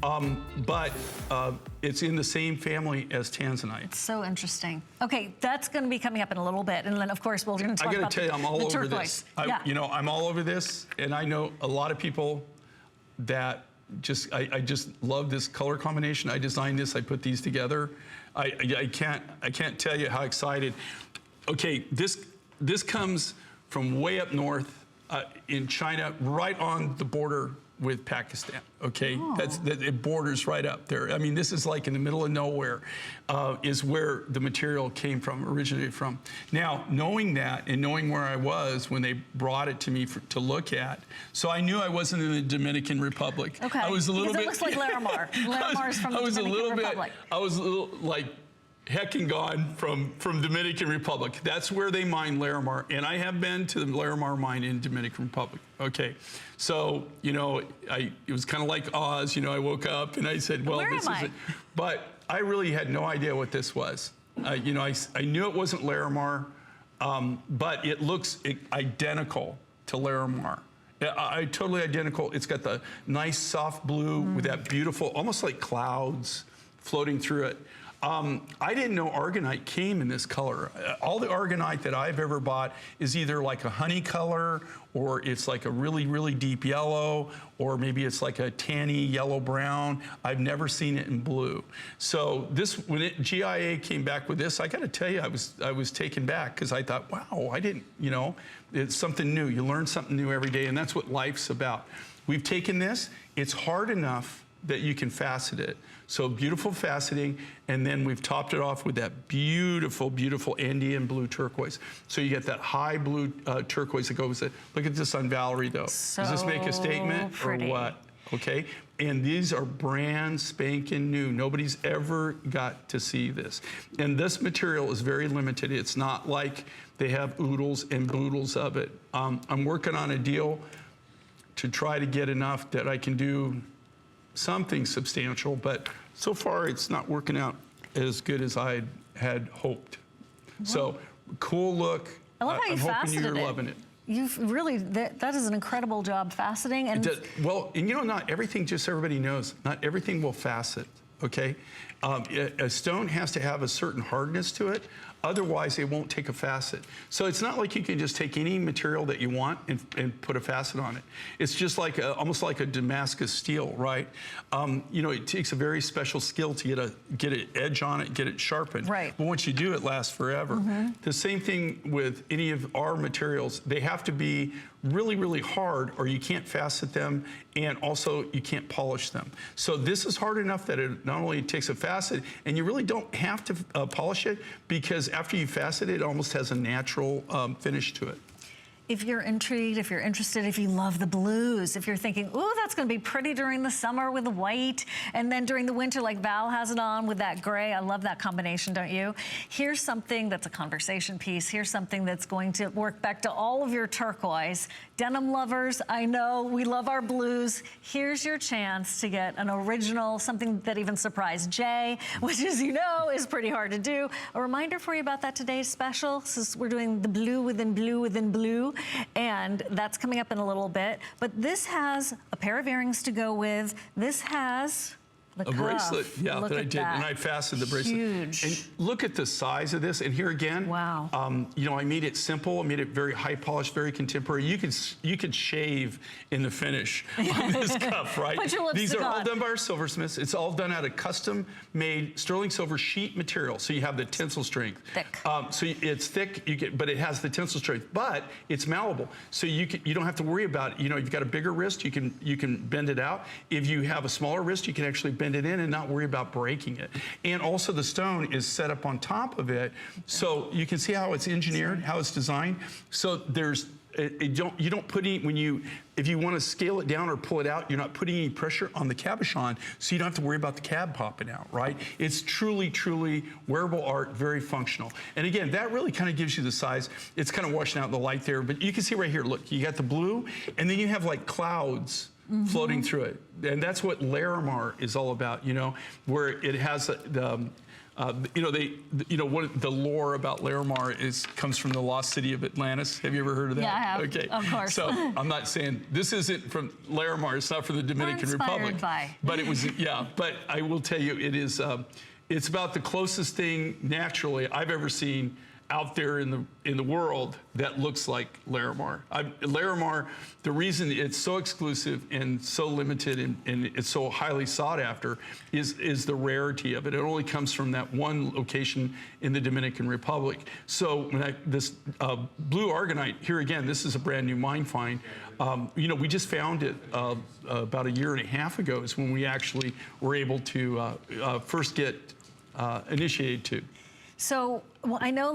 but it's in the same family as tanzanite. It's so interesting. Okay, that's going to be coming up in a little bit, and then of course we're going to talk about I got to tell you, I'm all over turquoise. this. You know, I'm all over this, and I know a lot of people that I just love this color combination. I designed this. I put these together. I can't tell you how excited. Okay, this comes from way up north in China, right on the border with Pakistan, okay? Oh. It borders right up there. I mean, this is like in the middle of nowhere, is where the material originated from. Now, knowing that and knowing where I was when they brought it to me to look at, so I knew I wasn't in the Dominican Republic. Okay, I was a little bit. It looks like Larimar. Larimar is from the Dominican Republic. I was a little like, hecking gone from Dominican Republic. That's where they mine Larimar, and I have been to the Larimar mine in Dominican Republic. Okay, so you know, it was kind of like Oz. You know, I woke up and I said, "Well, this is it." But I really had no idea what this was. You know, I knew it wasn't Larimar, but it looks identical to Larimar. Totally identical. It's got the nice soft blue with that beautiful, almost like clouds floating through it. I didn't know Aragonite came in this color. All the Aragonite that I've ever bought is either like a honey color, or it's like a really, really deep yellow, or maybe it's like a tanny yellow-brown. I've never seen it in blue. So when GIA came back with this, I gotta tell you, I was taken back, because I thought, wow, I didn't, you know, it's something new. You learn something new every day, and that's what life's about. We've taken this, it's hard enough that you can facet it. So beautiful faceting, and then we've topped it off with that beautiful, beautiful Andean blue turquoise. So you get that high blue turquoise that goes with it. Look at this on Valerie, though. So does this make a statement pretty. or what? Okay, and these are brand spanking new. Nobody's ever got to see this. And this material is very limited. It's not like they have oodles and boodles of it. I'm working on a deal to try to get enough that I can do something substantial, but so far it's not working out as good as I had hoped. Wow. So cool look. I love how you I'm hoping you're faceted loving it. You've really, that is an incredible job faceting. And well, and you know, not everything, just so everybody knows, not everything will facet, okay? A stone has to have a certain hardness to it. Otherwise, it won't take a facet. So it's not like you can just take any material that you want and put a facet on it. It's just like almost like a Damascus steel, right? You know, it takes a very special skill to get an edge on it, get it sharpened. Right. But once you do, it lasts forever. The same thing with any of our materials. They have to be really, really hard, or you can't facet them, and also you can't polish them. So this is hard enough that it not only takes a facet, and you really don't have to polish it, because after you facet it, it almost has a natural finish to it. If you're intrigued, if you're interested, if you love the blues, if you're thinking, ooh, that's gonna be pretty during the summer with the white, and then during the winter, like Val has it on with that gray. I love that combination, don't you? Here's something that's a conversation piece. Here's something that's going to work back to all of your turquoise. Denim lovers, I know, we love our blues. Here's your chance to get an original, something that even surprised Jay, which, as you know, is pretty hard to do. A reminder for you about that today's special. Since we're doing the blue within blue within blue, and that's coming up in a little bit. But this has a pair of earrings to go with. This has the cuff. Bracelet, yeah, that I did, and I fastened the bracelet. Huge. And look at the size of this, and here again, wow. You know, I made it simple. I made it very high polished, very contemporary. You could shave in the finish on this cuff, right? These are all done by our silversmiths. It's all done out of custom-made sterling silver sheet material, so you have the tensile strength. Thick. So it's thick, but it has the tensile strength, but it's malleable, so you don't have to worry about it. You know, you've got a bigger wrist, you can bend it out. If you have a smaller wrist, you can actually bend it in and not worry about breaking it. And also the stone is set up on top of it, so you can see how it's engineered, how it's designed. So there's, you don't put any, if you want to scale it down or pull it out, you're not putting any pressure on the cabochon, so you don't have to worry about the cab popping out, right? It's truly, truly wearable art, very functional. And again, that really kind of gives you the size. It's kind of washing out the light there, but you can see right here, look, you got the blue, and then you have like clouds floating through it. And that's what Larimar is all about, you know, where it has You know, what the lore about Larimar comes from the lost city of Atlantis. Have you ever heard of that? Yeah, I have. Okay, Of course. So I'm not saying this isn't from Larimar. It's not from the Dominican Republic. By. But it was, yeah. But I will tell you, it is. It's about the closest thing naturally I've ever seen out there in the world that looks like Larimar. Larimar, the reason it's so exclusive and so limited and it's so highly sought after is the rarity of it. It only comes from that one location in the Dominican Republic. So when this blue Aragonite, here again, this is a brand new mine find. You know, we just found it about a year and a half ago is when we actually were able to first get initiated to. So, well, I know